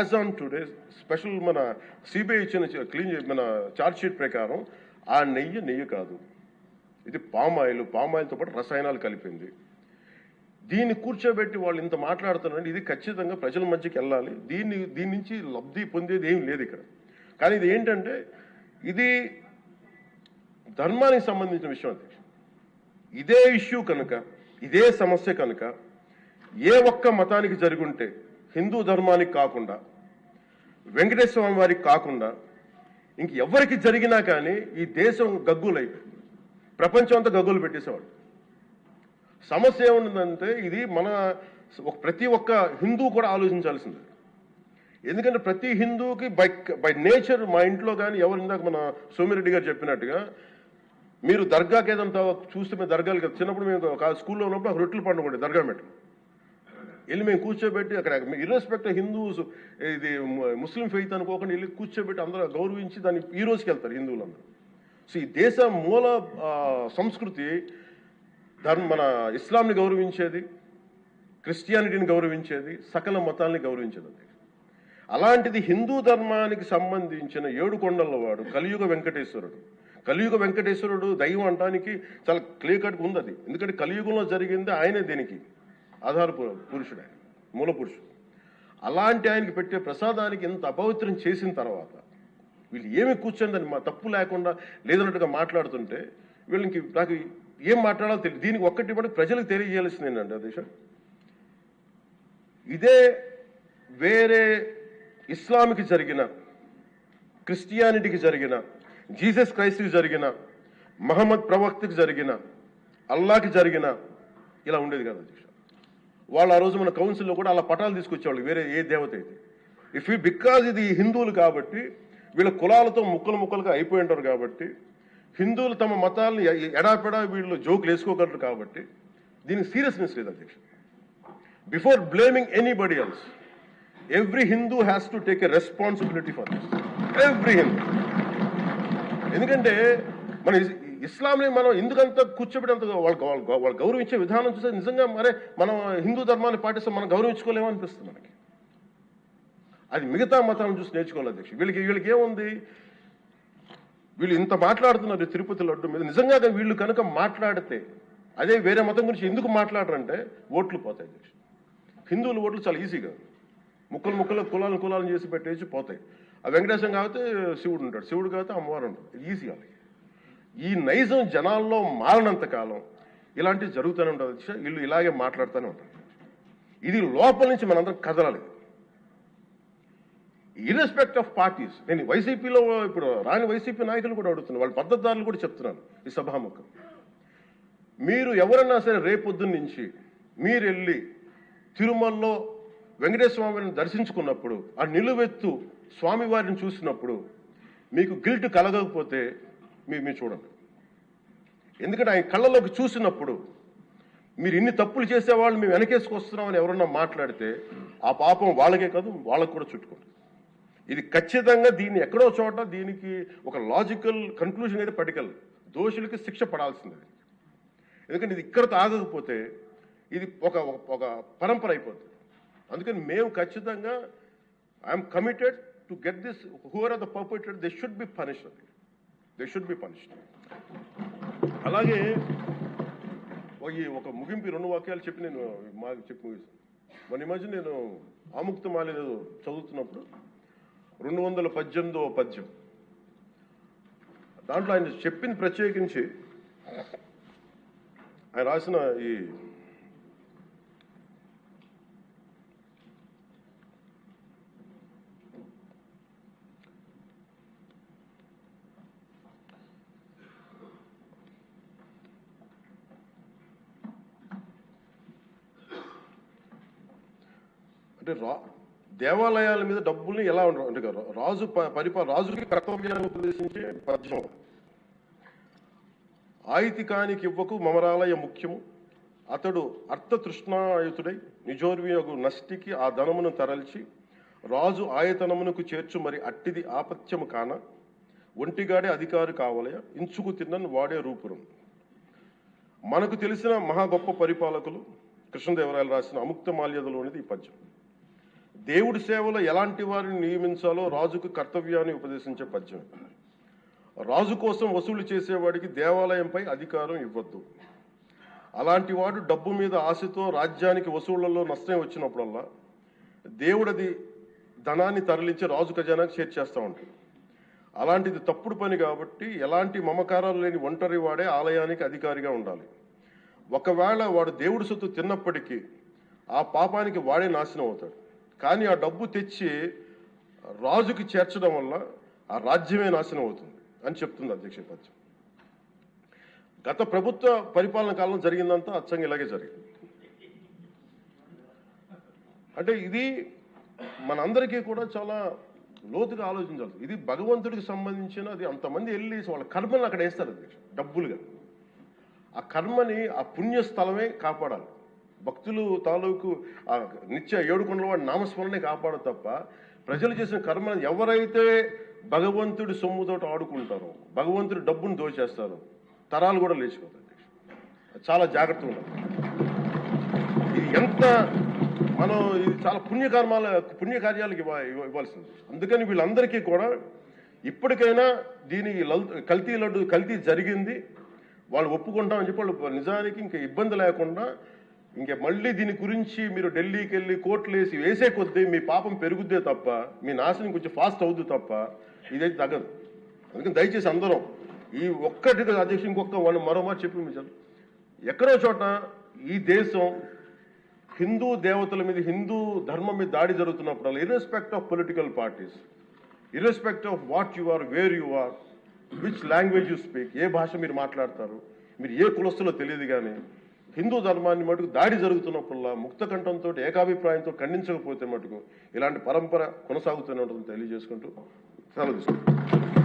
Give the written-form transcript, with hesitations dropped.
As on today special మన CBI ఇచ్చిన clean మన ఛార్జ్ షీట్ ప్రకారం ఆ నెయ్యి కాదు, ఇది పామాయిల్తో పాటు రసాయనాలు కలిపింది. దీన్ని కూర్చోబెట్టి వాళ్ళు ఇంత మాట్లాడుతున్నారంటే ఇది ఖచ్చితంగా ప్రజల మధ్యకి వెళ్ళాలి. దీని నుంచి లబ్ధి పొందేది ఏం లేదు ఇక్కడ. కానీ ఇది ఏంటంటే ఇది ధర్మానికి సంబంధించిన విషయం. అధ్యక్ష, ఇదే ఇష్యూ కనుక, ఇదే సమస్య కనుక ఏ ఒక్క మతానికి జరుగుంటే, హిందూ ధర్మానికి కాకుండా, వెంకటేశ్వర స్వామి వారికి కాకుండా ఇంకెవరికి జరిగినా కానీ ఈ దేశం గగ్గులైపోయింది, ప్రపంచం అంతా గగ్గులు పెట్టేసేవాడు. సమస్య ఏముందంటే ఇది ప్రతి ఒక్క హిందూ కూడా ఆలోచించాల్సింది. ఎందుకంటే ప్రతి హిందూకి బై నేచర్, మా ఇంట్లో కానీ ఎవరు, ఇందాక మన సోమిరెడ్డి గారు చెప్పినట్టుగా, మీరు దర్గాకి ఏదంతా చూస్తే మేము దర్గాలు కదా, చిన్నప్పుడు మేము స్కూల్లో ఉన్నప్పుడు రొట్టెలు పండుగ దర్గా మెట్లు వెళ్ళి మేము కూర్చోబెట్టి అక్కడ ఇర్రెస్పెక్ట్ హిందూస్ ఇది ముస్లిం ఫెయిత్ అనుకోకుండా వెళ్ళి కూర్చోబెట్టి అందరూ గౌరవించి దాన్ని ఈ రోజుకి వెళ్తారు హిందువులందరూ. సో ఈ దేశ మూల సంస్కృతి మన ఇస్లాంని గౌరవించేది, క్రిస్టియానిటీని గౌరవించేది, సకల మతాల్ని గౌరవించేది. అలాంటిది హిందూ ధర్మానికి సంబంధించిన 7 కొండల వాడు కలియుగ వెంకటేశ్వరుడు. కలియుగ వెంకటేశ్వరుడు దైవం అనడానికి చాలా క్లియర్ కట్గా ఉంది అది. ఎందుకంటే కలియుగంలో జరిగింది ఆయనే, దీనికి ఆధార పురుషుడు, ఆయన మూల పురుషుడు. అలాంటి ఆయనకి పెట్టే ప్రసాదానికి ఇంత అపవిత్రం చేసిన తర్వాత వీళ్ళు ఏమి కూర్చొని దాన్ని తప్పు లేకుండా లేదన్నట్టుగా మాట్లాడుతుంటే వీళ్ళకి నాకు ఏం మాట్లాడాలో తెలియదు. దీనికి ఒక్కటి బట్టి ప్రజలకు తెలియజేయాల్సింది ఏంటంటే అధ్యక్ష, ఇదే వేరే ఇస్లాంకి జరిగిన, క్రిస్టియానిటీకి జరిగిన, జీసస్ క్రైస్ట్కి జరిగిన, మహమ్మద్ ప్రవక్తకి జరిగిన, అల్లాకి జరిగిన ఇలా ఉండేది కదా అధ్యక్ష. వాళ్ళు ఆ రోజు మన కౌన్సిల్లో కూడా అలా పటాలు తీసుకొచ్చేవాళ్ళు, వేరే ఏ దేవత అయితే. బికాజ్ ఇది హిందువులు కాబట్టి వీళ్ళ కులాలతో ముక్కలుగా అయిపోయి ఉంటారు కాబట్టి, హిందువులు తమ మతాలను ఎడాపెడా వీళ్ళు జోకులు వేసుకోగలరు కాబట్టి దీనికి సీరియస్నెస్ లేదు అధ్యక్ష. Before blaming anybody else, every Hindu has to take a responsibility for this, every Hindu. ఎందుకంటే మన ఇస్లాంని మనం ఎందుకంత కూర్చోబెట్టేంత వాళ్ళు గౌరవించే విధానం చూస్తే నిజంగా మనం హిందూ ధర్మాన్ని పాటిస్తే మనం గౌరవించుకోలేమో అనిపిస్తుంది మనకి. అది మిగతా మతాలను చూసి నేర్చుకోవాలి అధ్యక్ష. వీళ్ళకి ఏముంది, వీళ్ళు ఇంత మాట్లాడుతున్నారు తిరుపతి లడ్డు మీద. నిజంగా వీళ్ళు కనుక మాట్లాడితే, అదే వేరే మతం గురించి ఎందుకు మాట్లాడరంటే ఓట్లు పోతాయి అధ్యక్ష. హిందువుల ఓట్లు చాలా ఈజీగా ముక్కలు కులాలను చేసి పెట్టేసి పోతాయి. ఆ వెంకటేశ్వరం కాబట్టి శివుడు ఉంటాడు, శివుడు కాబట్టి అమ్మవారు ఉంటాడు, ఈజీ అది. ఈ నైజం జనాల్లో మారినంత కాలం ఇలాంటివి జరుగుతూనే ఉంటుంది అధ్యక్ష. వీళ్ళు ఇలాగే మాట్లాడుతూనే ఉంటారు. ఇది లోపల నుంచి మనందరం కదలాలి, ఇర్రెస్పెక్ట్ ఆఫ్ పార్టీస్. నేను వైసీపీలో ఇప్పుడు రాని వైసీపీ నాయకులు కూడా అడుగుతున్నాను, వాళ్ళ పద్ధతిదారులు కూడా చెప్తున్నాను ఈ సభాముఖం. మీరు ఎవరన్నా సరే రేపొద్దున్న నుంచి మీరు వెళ్ళి తిరుమలలో వెంకటేశ్వర స్వామిని దర్శించుకున్నప్పుడు, ఆ నిలువెత్తు స్వామివారిని చూసినప్పుడు మీకు గిల్ట్ కలగకపోతే మీరు చూడండి. ఎందుకంటే ఆయన కళ్ళలోకి చూసినప్పుడు మీరు ఇన్ని తప్పులు చేసేవాళ్ళు మేము వెనకేసుకొస్తున్నామని ఎవరన్నా మాట్లాడితే ఆ పాపం వాళ్ళకే కాదు వాళ్ళకు కూడా చుట్టుకుంటుంది. ఇది ఖచ్చితంగా దీన్ని ఎక్కడో చోట దీనికి ఒక లాజికల్ కన్క్లూజన్ అయితే పట్టుకెళ్ళదు. దోషులకి శిక్ష పడాల్సిందే. ఎందుకంటే ఇది ఇక్కడతో ఆగకపోతే ఇది ఒక పరంపర అయిపోతుంది. అందుకని మేము ఖచ్చితంగా I'm committed to get this, who are the perpetrator, they should be punished, they should be punished. అలాగే ఒక ముగింపు 2 వాక్యాలు చెప్పి నేను చెప్పి ముగిస్తాను. మన మధ్య నేను ఆముక్తమాల్య చదువుతున్నప్పుడు 218వ పద్యం, దాంట్లో ఆయన చెప్పింది ప్రత్యేకించి ఆయన రాసిన ఈ అంటే దేవాలయాల మీద డబ్బుల్ని ఎలా ఉండరు అంటే రాజుకి కర్తవ్యాన్ని ఉపదేశించే పద్యం. ఆయితికానికి ఇవ్వకు మమరాలయ ముఖ్యము, అతడు అర్థతృష్ణాయుతుడై నిజోర్వియగు నష్టికి ఆ ధనమును తరల్చి రాజు ఆయతనమునకు చేర్చు మరి అట్టిది ఆపత్యము కాన ఒంటిగాడే అధికారి కావలయ ఇంచుకు తిన్నను వాడే రూపురం. మనకు తెలిసిన మహా గొప్ప పరిపాలకులు కృష్ణదేవరాయలు రాసిన అముక్తమాల్యదలోనిది ఈ పద్యం. దేవుడి సేవలో ఎలాంటి వారిని నియమించాలో రాజుకు కర్తవ్యాన్ని ఉపదేశించే పద్యం. రాజు కోసం వసూలు చేసేవాడికి దేవాలయంపై అధికారం ఇవ్వద్దు. అలాంటి వాడు డబ్బు మీద ఆశతో రాజ్యానికి వసూళ్లలో నష్టం వచ్చినప్పుడల్లా దేవుడది ధనాన్ని తరలించి రాజు ఖజానాకి చేర్చేస్తూ ఉంటాడు. అలాంటిది తప్పుడు పని కాబట్టి ఎలాంటి మమకారాలు లేని ఒంటరి వాడే ఆలయానికి అధికారిగా ఉండాలి. ఒకవేళ వాడు దేవుడి సొత్తు తిన్నప్పటికీ ఆ పాపానికి వాడే నాశనం అవుతాడు. కానీ ఆ డబ్బు తెచ్చి రాజుకి చేర్చడం వల్ల ఆ రాజ్యమే నాశనం అవుతుంది అని చెప్తుంది అధ్యక్ష పద్యం. గత ప్రభుత్వ పరిపాలన కాలంలో జరిగిందంతా అచ్చంగా ఇలాగే జరిగింది. అంటే ఇది మనందరికీ కూడా చాలా లోతుగా ఆలోచించాలి. ఇది భగవంతుడికి సంబంధించినది. అంతమంది వెళ్ళి వాళ్ళ కర్మని అక్కడ వేస్తారు అధ్యక్ష డబ్బులుగా. ఆ కర్మని ఆ పుణ్యస్థలమే కాపాడాలి. భక్తులు తాలూకు ఆ నిత్య ఏడుకొండల వాడి నామస్మరణే కాపాడు తప్ప ప్రజలు చేసిన కర్మను ఎవరైతే భగవంతుడి సొమ్ముతోటి ఆడుకుంటారో, భగవంతుడి డబ్బును దోచేస్తారో తరాలు కూడా లేచిపోతాయి. చాలా జాగ్రత్తగా ఉండాలి. ఇది ఎంత మనం ఇది చాలా పుణ్యకార్యాలకు ఇవ్వాల్సింది. అందుకని వీళ్ళందరికీ కూడా ఇప్పటికైనా దీనికి కల్తీ జరిగింది, వాళ్ళు ఒప్పుకుంటామని చెప్పి వాళ్ళు నిజానికి ఇంకా ఇబ్బంది లేకుండా ఇంకా మళ్ళీ దీని గురించి మీరు ఢిల్లీకి వెళ్ళి కోర్టులు వేసే కొద్దీ మీ పాపం పెరుగుద్దే తప్ప మీ నాశనం కొంచెం ఫాస్ట్ అవుద్ది తప్ప ఇదైతే తగ్గదు. అందుకని దయచేసి అందరం ఈ ఒక్కటి అధ్యక్షుడు ఇంకొక మరో మాట చెప్పి మీరు ఎక్కడో చోట ఈ దేశం హిందూ దేవతల మీద, హిందూ ధర్మం మీద దాడి జరుగుతున్నప్పుడు irrespective of political parties, irrespective of what you are, where you are, which language you speak, ఏ భాష మీరు మాట్లాడతారు, మీరు ఏ కులస్తులో తెలియదు, కానీ హిందూ ధర్మాన్ని మటుకు దాడి జరుగుతున్నప్పుడల్లా ముక్త కంఠంతో ఏకాభిప్రాయంతో ఖండించకపోతే మటుకు ఇలాంటి పరంపర కొనసాగుతూనే ఉంటుందని తెలియజేసుకుంటూ సెలవు తీసుకుంటాం.